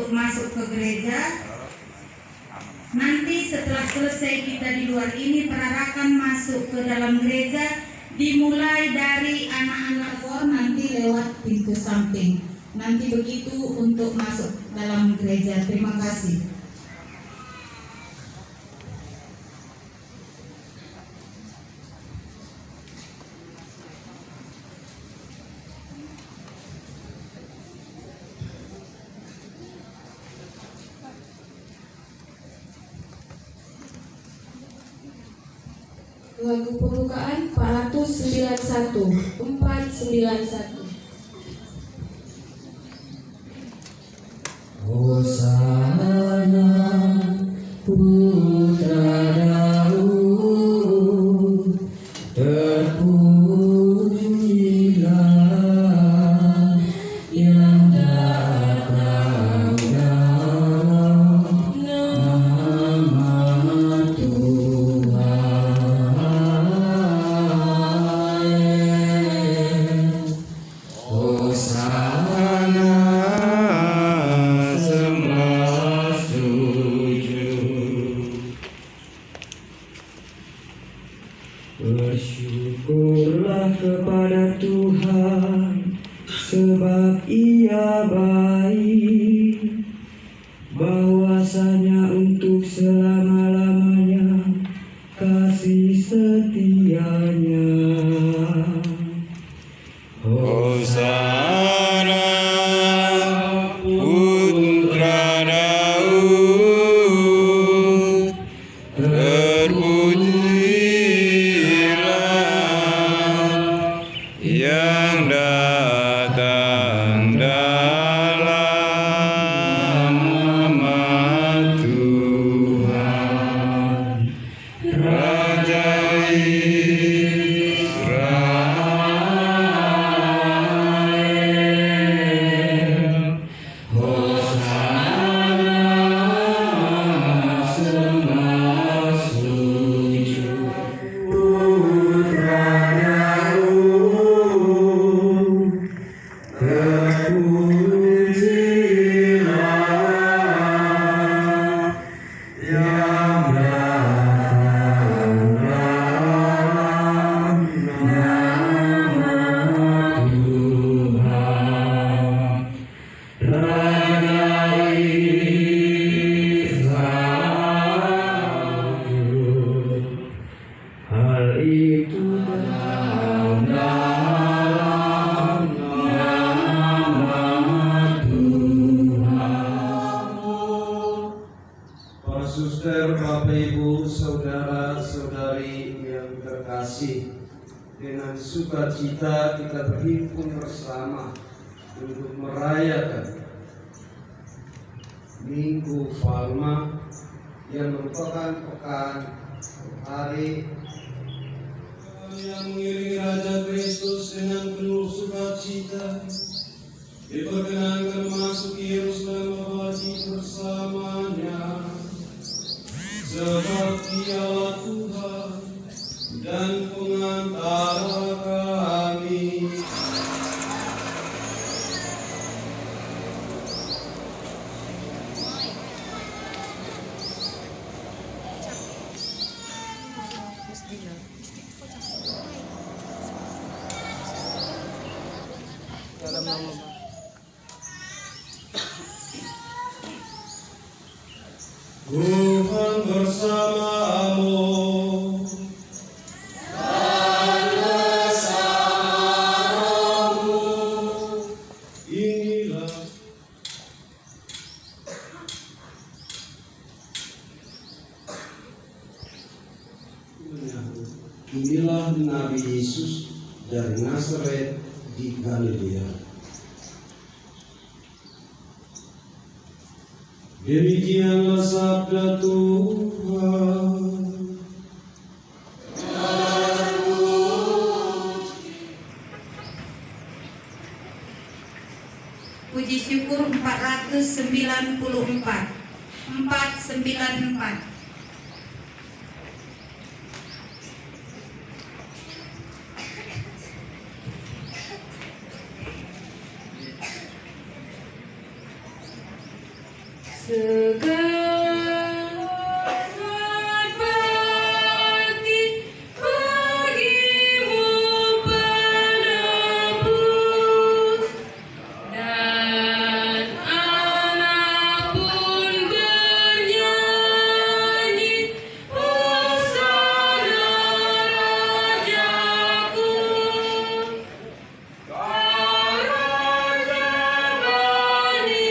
untuk masuk ke gereja. Nanti setelah selesai kita di luar ini, perarakan masuk ke dalam gereja dimulai dari anak-anak kor, nanti lewat pintu samping. Nanti begitu untuk masuk dalam gereja. Terima kasih. Lagu pembukaan 491. Hosana putra Daud, terpujilah yang datang dalam nama Tuhan. Hosana sembah sujud. Bersyukurlah kepada Tuhan, sebab Ia baik, bahwasanya untuk selama-lamanya kasih setianya. Hosana putra Daud, terpujilah yang datang dalam nama Tuhan, Raja Israel. Hosana sembah sujud. Putra Daud, terpujilah yang datang dalam nama Tuhan, Raja Israel. Hal itu dalam nama Tuhan. Para suster, Bapak Ibu, saudara-saudari yang terkasih, dengan sukacita kita berhimpun bersama untuk merayakan Minggu Palma yang merupakan pekan hari yang mengiringi Raja Kristus dengan penuh sukacita diperkenankan masuk Yerusalem abadi bersamanya, sebab Dialah Tuhan dan pengantara kami. Tuhan bersamamu. Inilah Nabi Yesus dari Nazaret di Galilea. Demikianlah sabda Tuhan. Puji syukur 494. Selamat pagi bagimu penebus, dan anak pun bernyanyi Hosana Rajaku. Raja Bani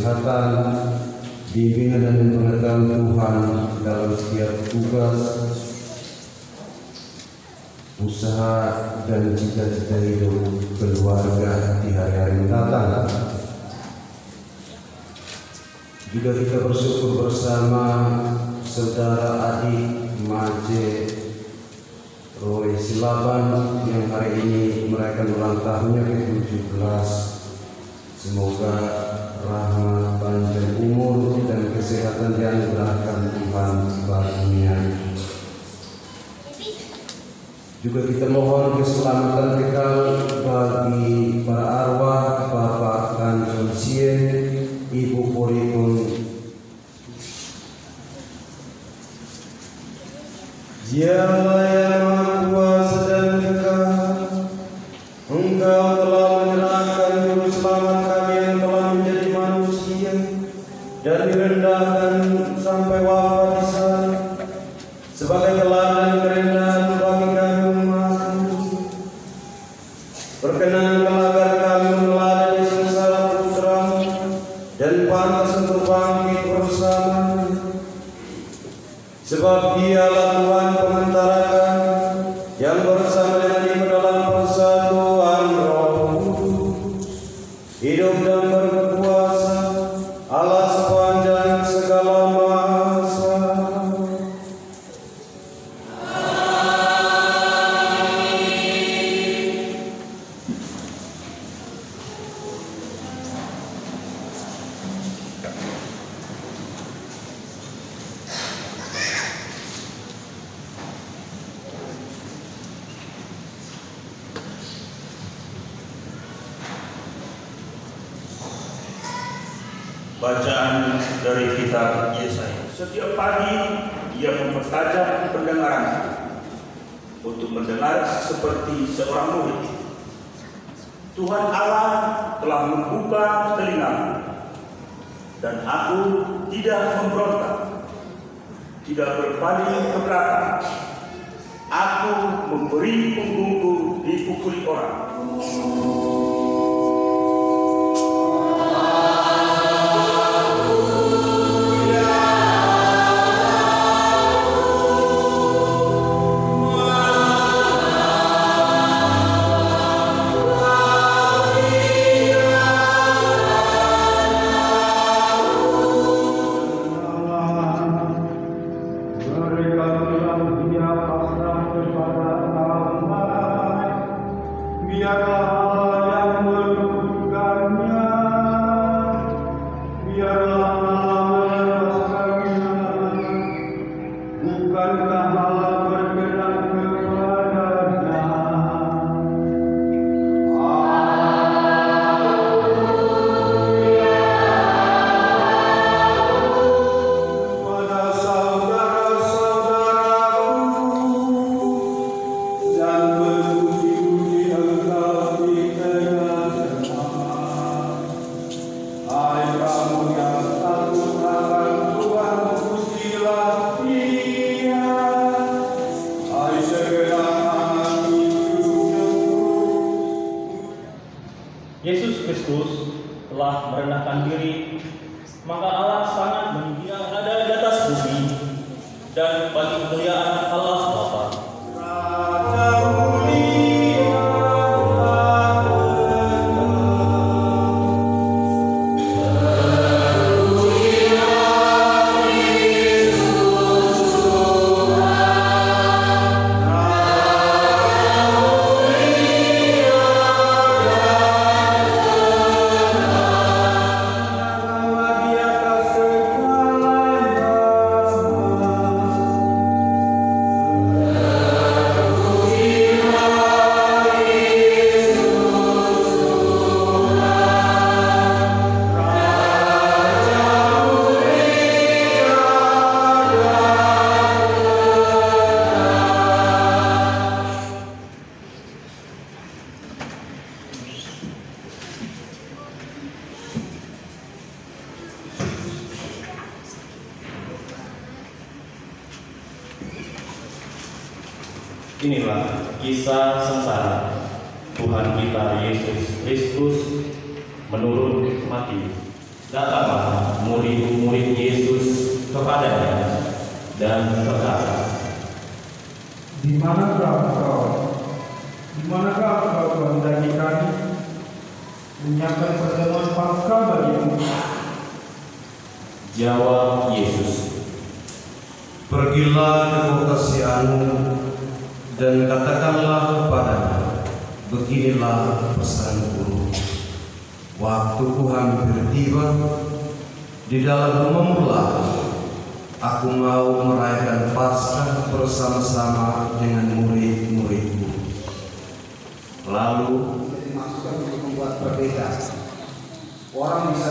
kesehatan, bimbingan dan pengetahuan Tuhan dalam setiap tugas, usaha dan cita-cita hidup keluarga di hari-hari mendatang. Juga kita bersyukur bersama saudara adik Maje Roy Silaban yang hari ini merayakan ulang tahunnya ke-17. Semoga rahmat panjang umur dan kesehatan dianugerahkan Tuhan baginya. Juga kita mohon keselamatan kekal bagi para arwah Bapak Kanjeng Sien, Ibu Poripun, Dialah yang Maha Kuasa dan Kekal. Engkau telah menyerahkan juru selamat kami yang telah menjadi manusia dan direndahkan sampai wafat di sana sebagai teladan kerendahan bagi kami umat. Berkenanlah agar kami meneladani sengsara Putra-Mu dan pantas untuk bangkit bersama, sebab Dialah Tuhan pengantara kami yang bersama dengan Ibu dalam persatuan Roh Kudus, hidup dan berkuasa Allah sepanjang segala masa. Bacaan dari kitab Yesaya. Setiap pagi ia mempertajam pendengarannya untuk mendengar seperti seorang murid. Tuhan Allah telah membuka telingaku, dan aku tidak memberontak, tidak berpaling ke belakang. Aku memberi punggungku dipukuli orang. Yesus Kristus telah merendahkan diri, maka Allah sangat meninggikan ada di atas bumi, dan bagi kemuliaan Allah Bapa. Inilah kisah sengsara Tuhan kita Yesus Kristus menurut Matius. Datanglah murid-murid Yesus kepadanya dan berkata, Di manakah engkau kehendaki kami menyiapkan pertemuan Paskah bagimu? Jawab Yesus, Pergilah ke kota Sianu dan katakanlah kepadanya, beginilah pesan Guru. Waktuku hampir tiba, di dalam rumahmu lah aku mau merayakan Paskah bersama-sama dengan murid-muridku. lalu dimaksudkan untuk membuat berbeda. Orang bisa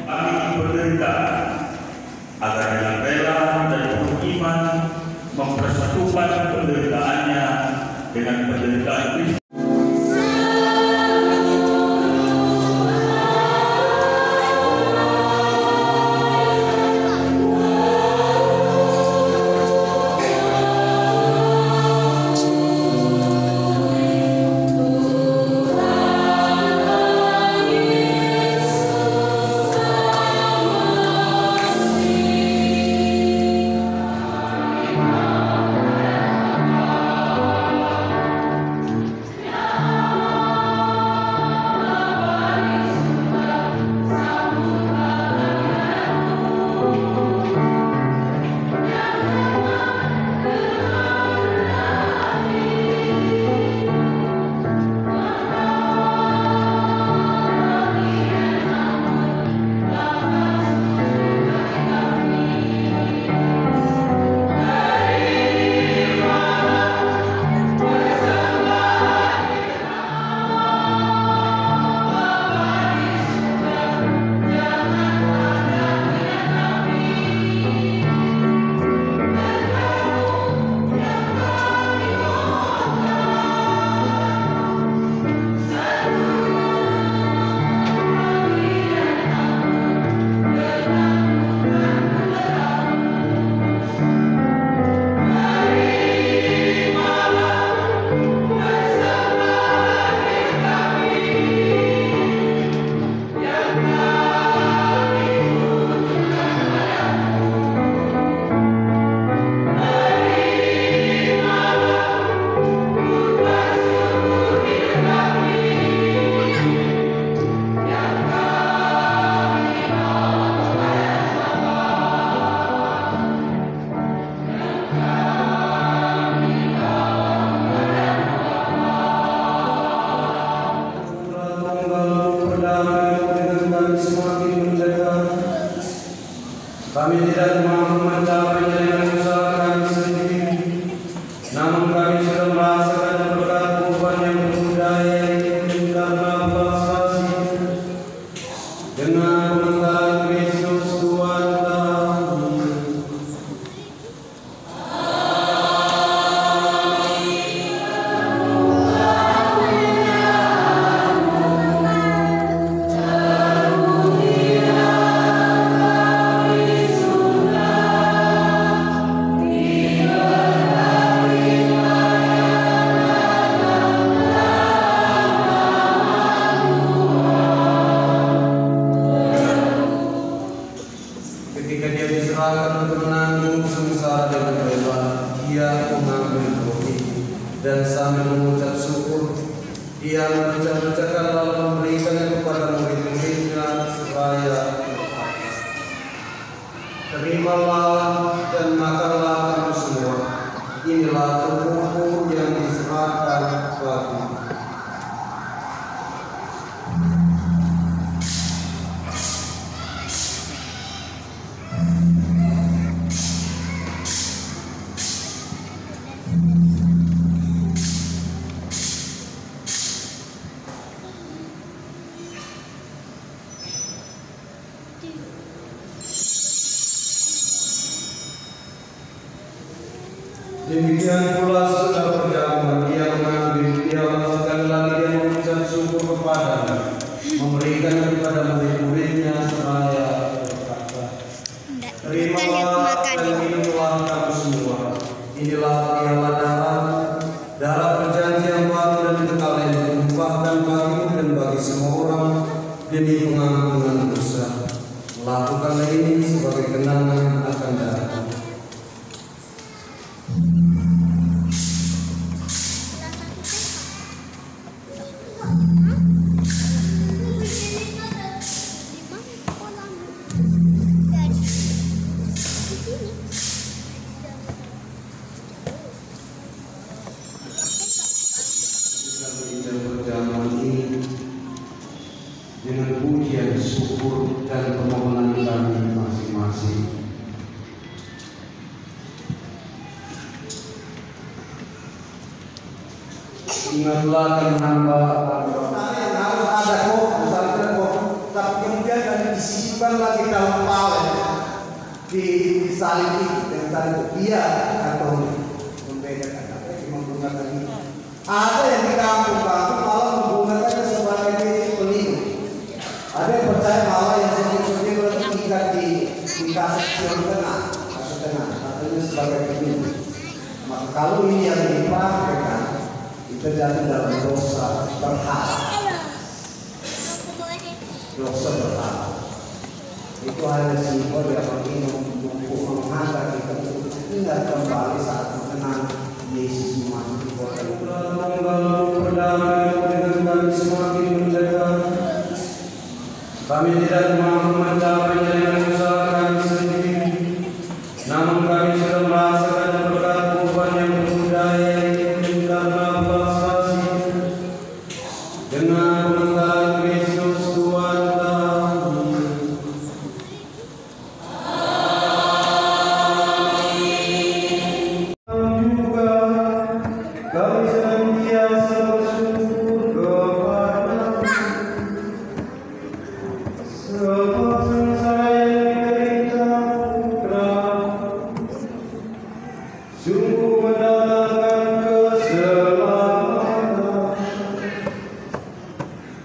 Kami berderita agar dengan rela dan penuh iman mempersatukan penderitaannya dengan penderitaan Kristus. Kami tidak mampu mencapainya dengan usaha kami sendiri, namun kami sudah merasakan berkat Tuhan yang penuh daya itu karena belas kasih dengan pengentaran Kristus Tuhan kami. Ketika dia diserahkan untuk menanggung sengsara dengan rela, dia mengambil roti dan sambil mengucap syukur, dia memecah-mecahkan lalu memberikannya kepada murid-muridnya seraya berkata, Terimalah dan makanlah kamu semua. Inilah tubuhku yang diserahkan bagimu. Demikian pula sudah berjalan demi pengampunan dosa. Lakukanlah ini sebagai kenangan akan datang. Dengan pujian, syukur, dan permohonan kami masing-masing. Ingatlah kan hamba yang harus ada kok, misalkan kok, tapi kemudian kami disisipkan lagi dalam palet di salib ini dan tadi dia atau membedakan apa yang menggunakan ini. Ada yang di kampung-kampung malah menggunakannya sebagai pelindung. Ada yang percaya malah yang seperti bertingkat di kasih tengah, katanya sebagai pelindung. Maka kalau ini yang dipraktekkan, kita jatuh dalam dosa berhala. Dosa berhala itu hanya simbol yang untuk menghantar kita untuk ingat kembali saat mengenal Yesus mati di kota. Kami tidak mampu mencapai dengan usaha kami sendiri, namun kami sudah merasakan berkat Tuhan yang berbudaya karena belas dengan pengetahuan Kristus Tuhan kami. Juga kami senantiasa bersyukur kepada sebab saya diderita putra sungguh mendatangkan keselamatan.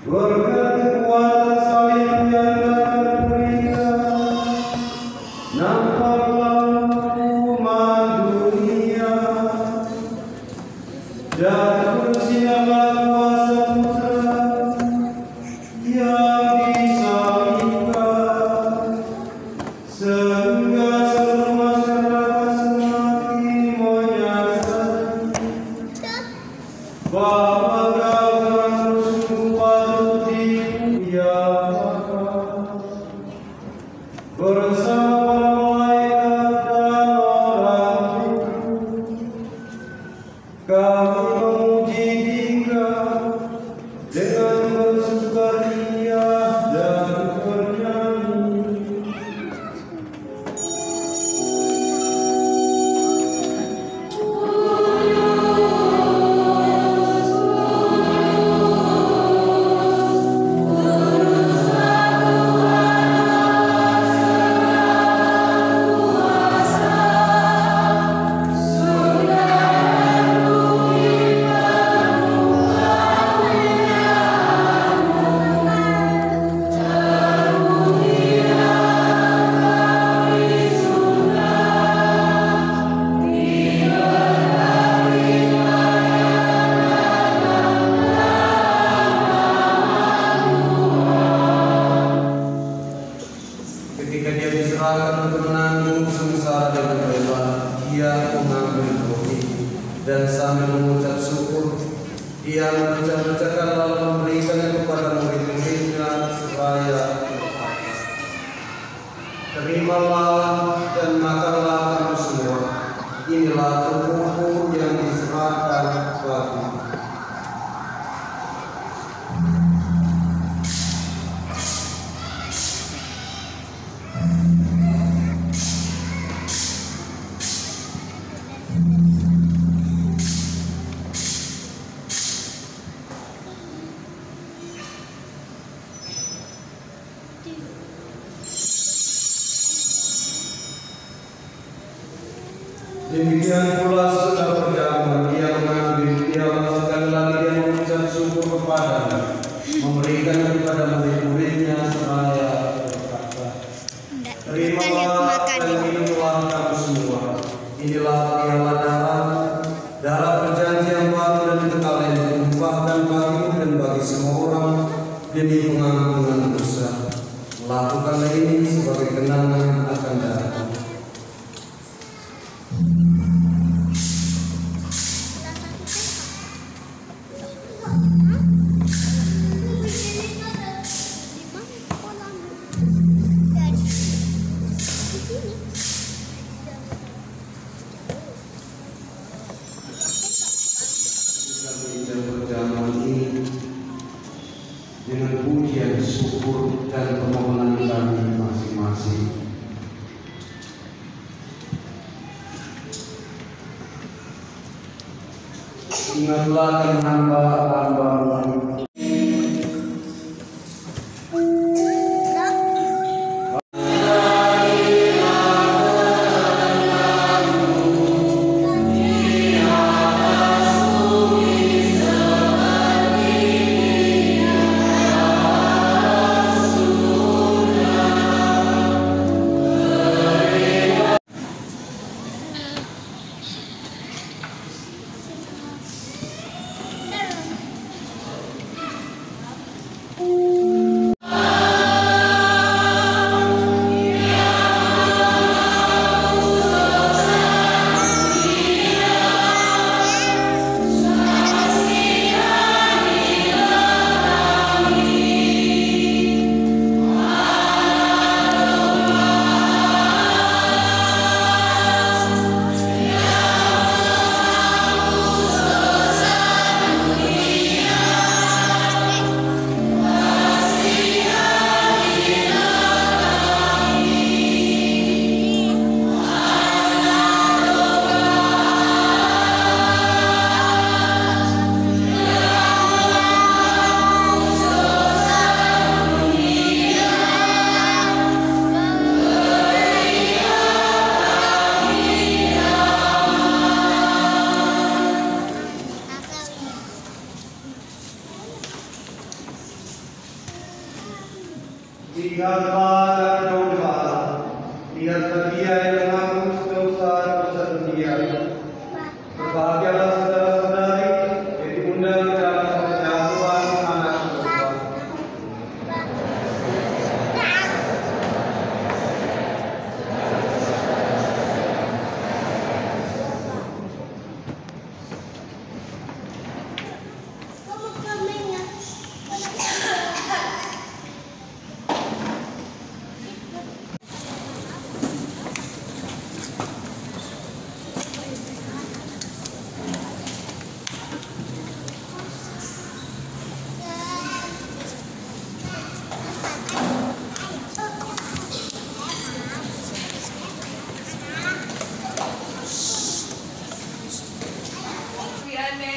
Berkat kekuatan salib yang telah diberikan, nampaklah umat dunia dan bersinarlah kuasa putra yang disalibkan, sehingga seluruh masyarakat semakin menyadari bahwa Tuhan sungguh patut dimuliakan. Bersama malaikat dan orang kami memuji Dia dengan bersukaria dan bernyanyi. Ketika dia diserahkan untuk menanggung sengsara dan rela, dia mengambil roti dan sambil mengucap syukur, dia memecah-mecahkan lalu memberikannya kepada murid-muridnya seraya berkata, "Terimalah dan makanlah kamu semua. Inilah tubuhku yang diserahkan bagimu." Demikian pula sudah berjamaah dia mengambil, dia melakukan lagi dia mengucap syukur kepadanya, memberikan kepada murid-muridnya seraya berkata, "Terimalah dan minumlah kamu semua. Inilah piala darah perjanjian baru dan kekal yang ditumpahkan bagimu dan bagi semua orang demi pengampunan dosa. Lakukanlah ini sebagai kenangan akan datang. Dengan pujian, syukur, dan permohonan kami masing-masing. Ingatlah akan hamba-hamba-Mu. Lihatlah dan cobalah, lihatlah Dia yang menanggung dosa-dosa dunia. Berbahagialah saudara-saudari yang diundang dalam persekutuan anak Tuhan. Viane,